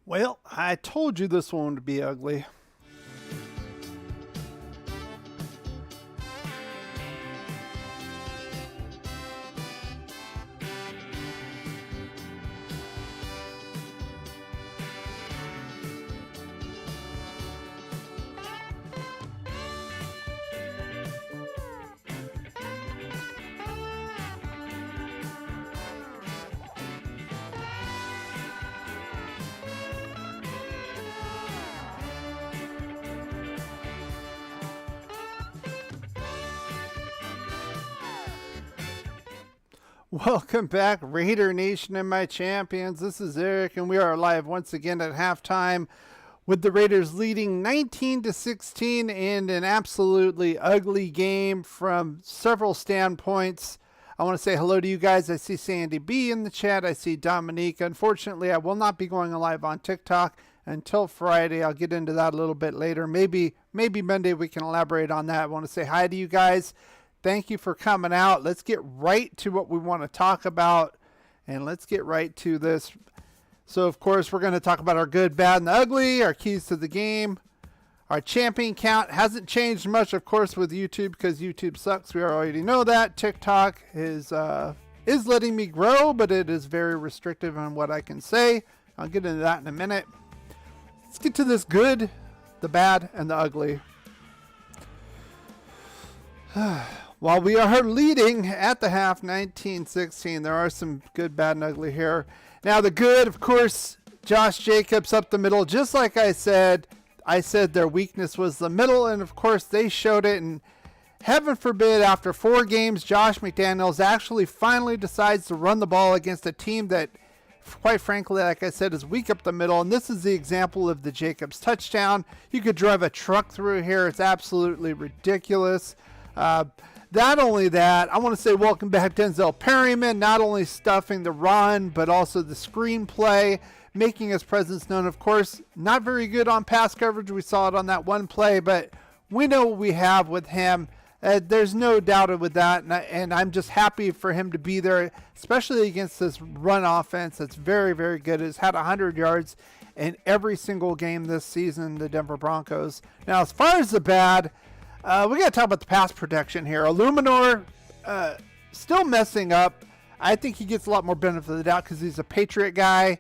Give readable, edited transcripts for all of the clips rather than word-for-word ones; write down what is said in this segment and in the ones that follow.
Well, I told you this one would be ugly. Welcome back, Raider Nation and my champions. This is Eric, and we are live once again at halftime with the Raiders leading 19-16 in an absolutely ugly game from several standpoints. I want to say hello to you guys. I see Sandy B in the chat. I see Dominique. Unfortunately, I will not be going live on TikTok until Friday. I'll get into that a little bit later. Maybe Monday we can elaborate on that. I want to say hi to you guys. Thank you for coming out. Let's get right to what we want to talk about, and let's get right to this. So, of course, we're going to talk about our good, bad, and the ugly, our keys to the game. Our champion count hasn't changed much, of course, with YouTube because YouTube sucks. We already know that. TikTok is letting me grow, but it is very restrictive on what I can say. I'll get into that in a minute. Let's get to this good, the bad, and the ugly. While we are leading at the half 19-16, there are some good, bad, and ugly here. Now the good, of course, Josh Jacobs up the middle. Just like I said their weakness was the middle, and of course they showed it. And heaven forbid, after 4 games, Josh McDaniels actually finally decides to run the ball against a team that, quite frankly, like I said, is weak up the middle. And this is the example of the Jacobs touchdown. You could drive a truck through here. It's absolutely ridiculous. Not only that, I want to say welcome back Denzel Perryman, not only stuffing the run, but also the screenplay, making his presence known. Of course, not very good on pass coverage. We saw it on that one play, but we know what we have with him. There's no doubt with that, and I'm just happy for him to be there, especially against this run offense that's very, very good. It's had 100 yards in every single game this season, the Denver Broncos. Now, as far as the bad, we got to talk about the pass protection here. Illuminor still messing up. I think he gets a lot more benefit of the doubt because he's a Patriot guy,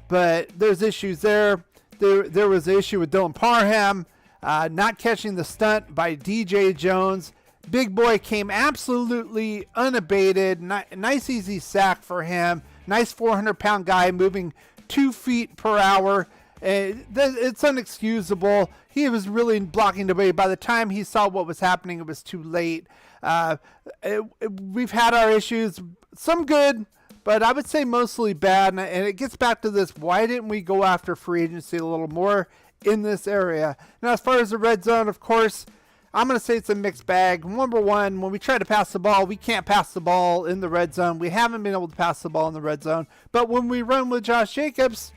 but there's issues there. There was an issue with Dylan Parham not catching the stunt by DJ Jones. Big boy came absolutely unabated. Nice easy sack for him. Nice 400-pound guy moving 2 feet per hour. It's unexcusable. He was really blocking the way. By the time he saw what was happening, it was too late. We've had our issues, some good, but I would say mostly bad. And it gets back to this, why didn't we go after free agency a little more in this area? Now, as far as the red zone, of course, I'm going to say it's a mixed bag. Number one, when we try to pass the ball, we can't pass the ball in the red zone. We haven't been able to pass the ball in the red zone. But when we run with Josh Jacobs,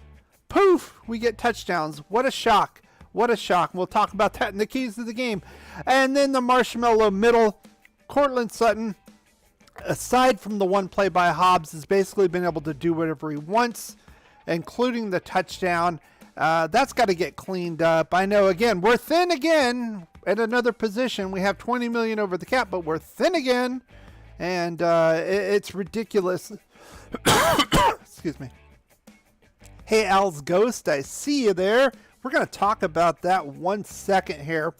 poof, we get touchdowns. What a shock. What a shock. We'll talk about that in the keys to the game. And then the marshmallow middle, Cortland Sutton, aside from the one play by Hobbs, has basically been able to do whatever he wants, including the touchdown. That's got to get cleaned up. I know, again, we're thin again at another position. We have $20 million over the cap, but we're thin again. And it's ridiculous. Excuse me. Hey, Al's Ghost, I see you there. We're going to talk about that 1 second here.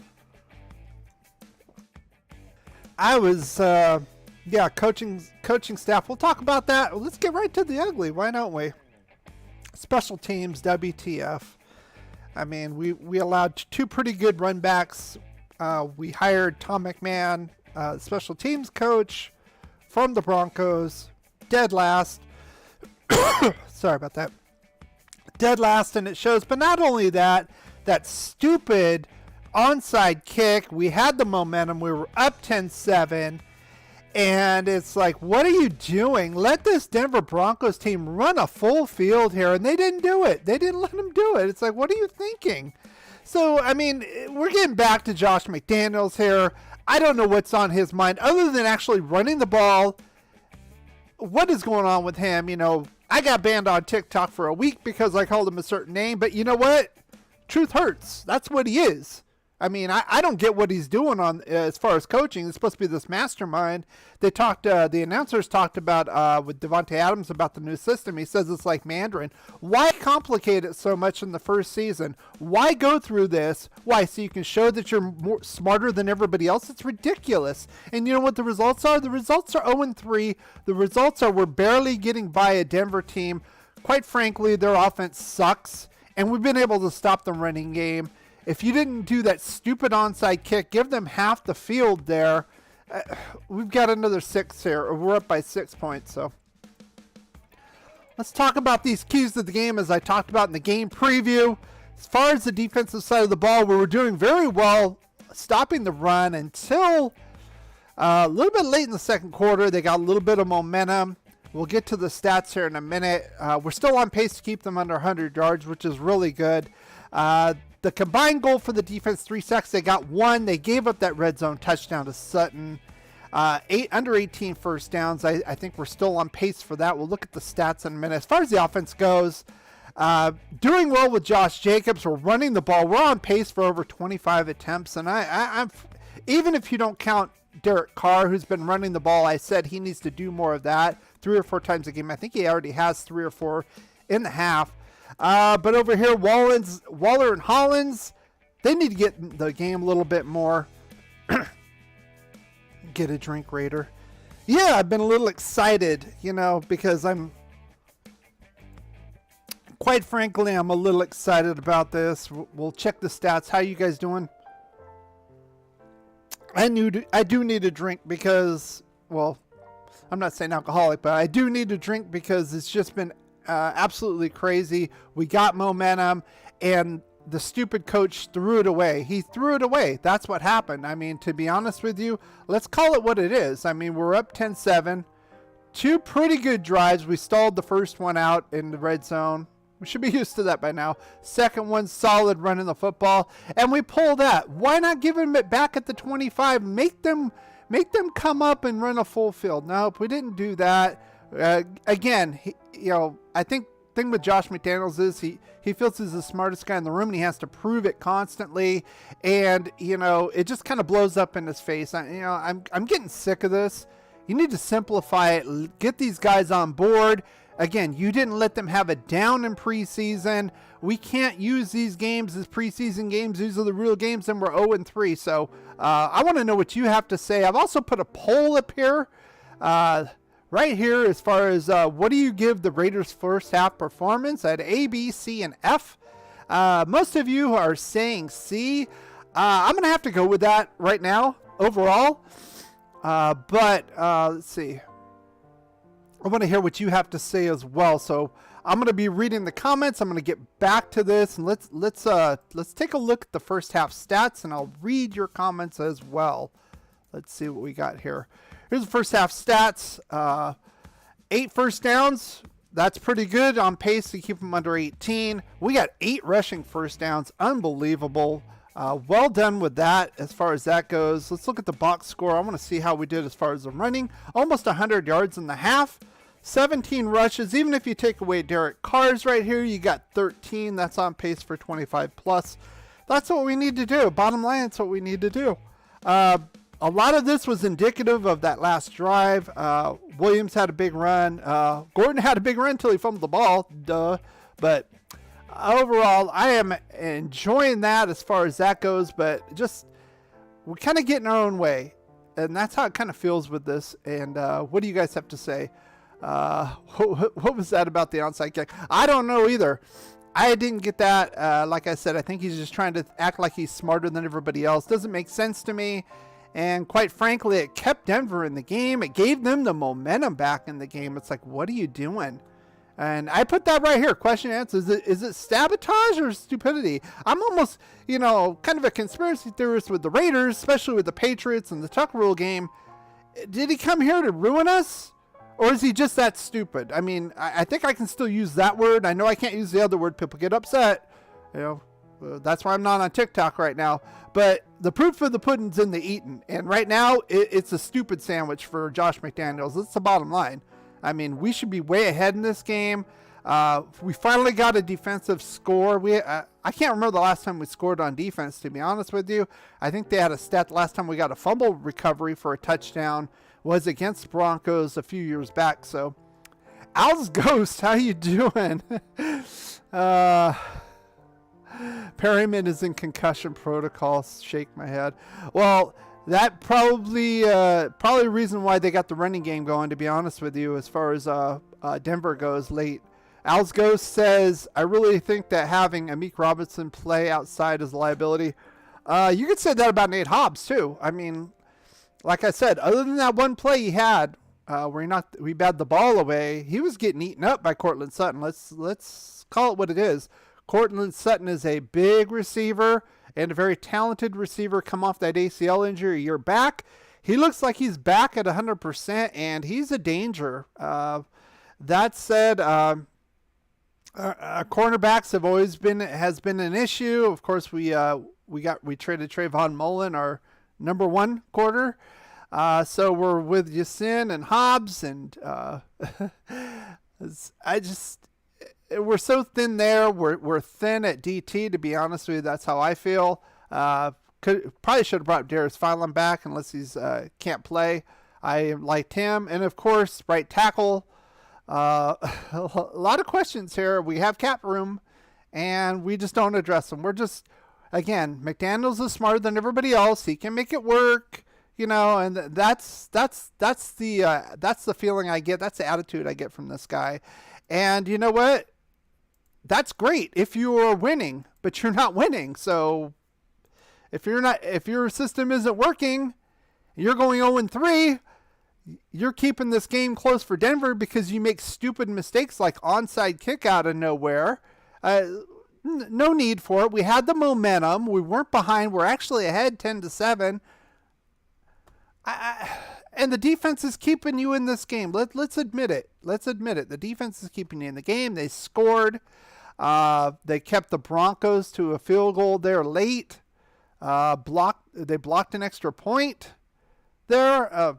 I was, coaching staff. We'll talk about that. Let's get right to the ugly. Why don't we? Special teams, WTF. I mean, we allowed 2 pretty good run backs. We hired Tom McMahon, special teams coach from the Broncos, dead last. Sorry about that. Dead last, and it shows. But not only that, that stupid onside kick, we had the momentum, we were up 10-7, and it's like, what are you doing? Let this Denver Broncos team run a full field here, and they didn't do it. They didn't let them do it. It's like, what are you thinking? So, I mean, we're getting back to Josh McDaniels here. I don't know what's on his mind other than actually running the ball. What is going on with him? You know, I got banned on TikTok for a week because I called him a certain name, but you know what? Truth hurts. That's what he is. I mean, I don't get what he's doing on as far as coaching. It's supposed to be this mastermind. They talked. The announcers talked about with Devontae Adams about the new system. He says it's like Mandarin. Why complicate it so much in the first season? Why go through this? Why, so you can show that you're smarter than everybody else? It's ridiculous. And you know what the results are? The results are 0-3. The results are we're barely getting by a Denver team. Quite frankly, their offense sucks, and we've been able to stop the running game. If you didn't do that stupid onside kick, give them half the field there. We've got another 6 here, or we're up by 6 points. So let's talk about these keys to the game as I talked about in the game preview. As far as the defensive side of the ball, we were doing very well stopping the run until a little bit late in the second quarter. They got a little bit of momentum. We'll get to the stats here in a minute. We're still on pace to keep them under 100 yards, which is really good. The combined goal for the defense, 3 sacks. They got 1. They gave up that red zone touchdown to Sutton. Under 18 first downs. I think we're still on pace for that. We'll look at the stats in a minute. As far as the offense goes, doing well with Josh Jacobs. We're running the ball. We're on pace for over 25 attempts. And I'm even if you don't count Derek Carr, who's been running the ball, I said he needs to do more of that 3 or 4 times a game. I think he already has 3 or 4 in the half. But over here, Waller and Hollins, they need to get in the game a little bit more. Get a drink, Raider. Yeah, I've been a little excited, because quite frankly, I'm a little excited about this. We'll check the stats. How you guys doing? I do need a drink because, well, I'm not saying alcoholic, but I do need a drink because it's just been absolutely crazy. We got momentum, and the stupid coach threw it away. He threw it away. That's what happened. I mean, to be honest with you, let's call it what it is. I mean, we're up 10-7. 2 pretty good drives. We stalled the first one out in the red zone. We should be used to that by now. Second one, solid running the football, and we pull that. Why not give them it back at the 25? Make them come up and run a full field. Nope, we didn't do that. Again, I think thing with Josh McDaniels is he feels he's the smartest guy in the room, and he has to prove it constantly. And it just kind of blows up in his face. I'm getting sick of this. You need to simplify it. Get these guys on board. Again, you didn't let them have a down in preseason. We can't use these games as preseason games. These are the real games, and we're 0-3. So I want to know what you have to say. I've also put a poll up here. Right here, as far as what do you give the Raiders' first half performance at A, B, C, and F? Most of you are saying C. I'm going to have to go with that right now, overall. But let's see. I want to hear what you have to say as well. So I'm going to be reading the comments. I'm going to get back to this, and let's take a look at the first half stats, and I'll read your comments as well. Let's see what we got here. Here's the first half stats. 8 first downs. That's pretty good. On pace to keep them under 18. We got 8 rushing first downs. Unbelievable. Well done with that as far as that goes. Let's look at the box score. I want to see how we did as far as the running. Almost 100 yards in the half. 17 rushes. Even if you take away Derek Carr's right here, you got 13. That's on pace for 25 plus. That's what we need to do. Bottom line, that's what we need to do. A lot of this was indicative of that last drive. Williams had a big run. Gordon had a big run until he fumbled the ball. Duh. But overall, I am enjoying that as far as that goes. But just, we're kind of getting our own way. And that's how it kind of feels with this. And what do you guys have to say? What was that about the onside kick? I don't know either. I didn't get that. Like I said, I think he's just trying to act like he's smarter than everybody else. Doesn't make sense to me. And quite frankly, it kept Denver in the game. It gave them the momentum back in the game. It's like, what are you doing? And I put that right here. Question and answer. Is it sabotage or stupidity? I'm almost, kind of a conspiracy theorist with the Raiders, especially with the Patriots and the Tuck Rule game. Did he come here to ruin us? Or is he just that stupid? I mean, I think I can still use that word. I know I can't use the other word. People get upset. That's why I'm not on TikTok right now. But the proof of the pudding's in the eating. And right now, it's a stupid sandwich for Josh McDaniels. That's the bottom line. I mean, we should be way ahead in this game. We finally got a defensive score. I can't remember the last time we scored on defense, to be honest with you. I think they had a stat the last time we got a fumble recovery for a touchdown was against the Broncos a few years back. So, Al's Ghost, how you doing? Perryman is in concussion protocol. Shake my head. Well, that probably the reason why they got the running game going, to be honest with you, as far as Denver goes late. Al's Ghost says, I really think that having Amik Robinson play outside is a liability. You could say that about Nate Hobbs, too. I mean, like I said, other than that one play he had where we batted the ball away, he was getting eaten up by Cortland Sutton. Let's call it what it is. Cortland Sutton is a big receiver and a very talented receiver, come off that ACL injury a year back. He looks like he's back at 100%, and he's a danger. That said, cornerbacks has been an issue. Of course, we traded Trayvon Mullen, our number one corner. So we're with Yasin and Hobbs, and we're so thin there. We're thin at DT, to be honest with you. That's how I feel. Probably should have brought Darius Philon back unless he's can't play. I liked him, and of course, right tackle. A lot of questions here. We have cap room, and we just don't address them. We're just, again, McDaniels is smarter than everybody else. He can make it work, and that's the feeling I get. That's the attitude I get from this guy. And you know what? That's great if you are winning, but you're not winning. So if your system isn't working, you're going 0-3. You're keeping this game close for Denver because you make stupid mistakes like onside kick out of nowhere. No need for it. We had the momentum. We weren't behind. We're actually ahead 10-7. And the defense is keeping you in this game. Let's admit it. The defense is keeping you in the game. They scored. They kept the Broncos to a field goal there late. They blocked an extra point there.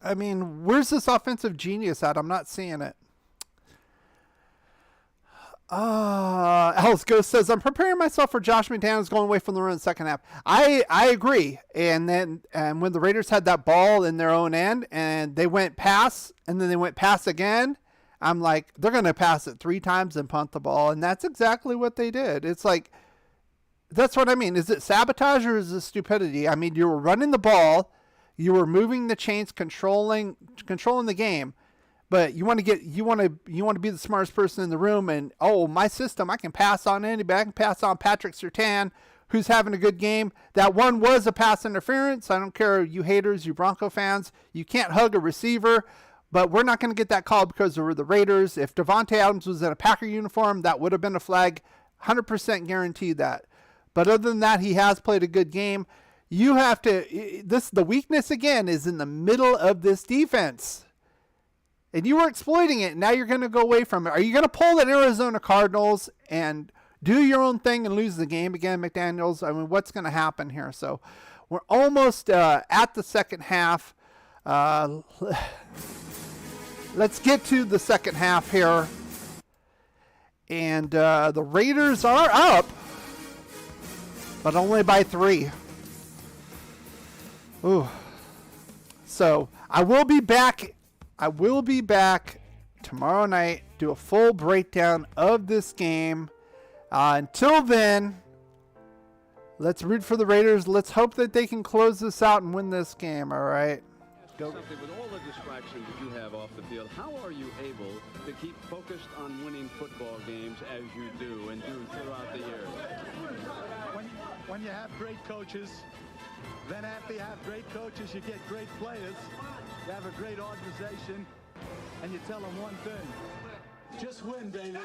I mean, where's this offensive genius at? I'm not seeing it. Alice Ghost says, I'm preparing myself for Josh McDaniels going away from the run in the second half. I agree. And when the Raiders had that ball in their own end and they went pass and then they went pass again, I'm like, they're going to pass it 3 times and punt the ball. And that's exactly what they did. It's like, that's what I mean. Is it sabotage or is it stupidity? I mean, you were running the ball. You were moving the chains, controlling the game, but you want to be the smartest person in the room. And my system, I can pass on anybody. I can pass on Patrick Surtain, who's having a good game. That one was a pass interference. I don't care, you haters, you Bronco fans. You can't hug a receiver, but we're not going to get that call because we're the Raiders. If Devontae Adams was in a Packer uniform, that would have been a flag. 100% guaranteed that. But other than that, he has played a good game. You have to, the weakness again is in the middle of this defense. And you were exploiting it. And now you're going to go away from it. Are you going to pull the Arizona Cardinals and do your own thing and lose the game again, McDaniels? I mean, what's going to happen here? So we're almost at the second half. Let's get to the second half here. And the Raiders are up, but only by 3. Ooh. So I will be back tomorrow night, do a full breakdown of this game. Until then, let's root for the Raiders. Let's hope that they can close this out and win this game, all right? Go. Something with all the distractions that you have off the field, how are you able to keep focused on winning football games as you do and do throughout the years? When you have great coaches, then after you have great coaches, you get great players. You have a great organization, and you tell them one thing: just win, baby.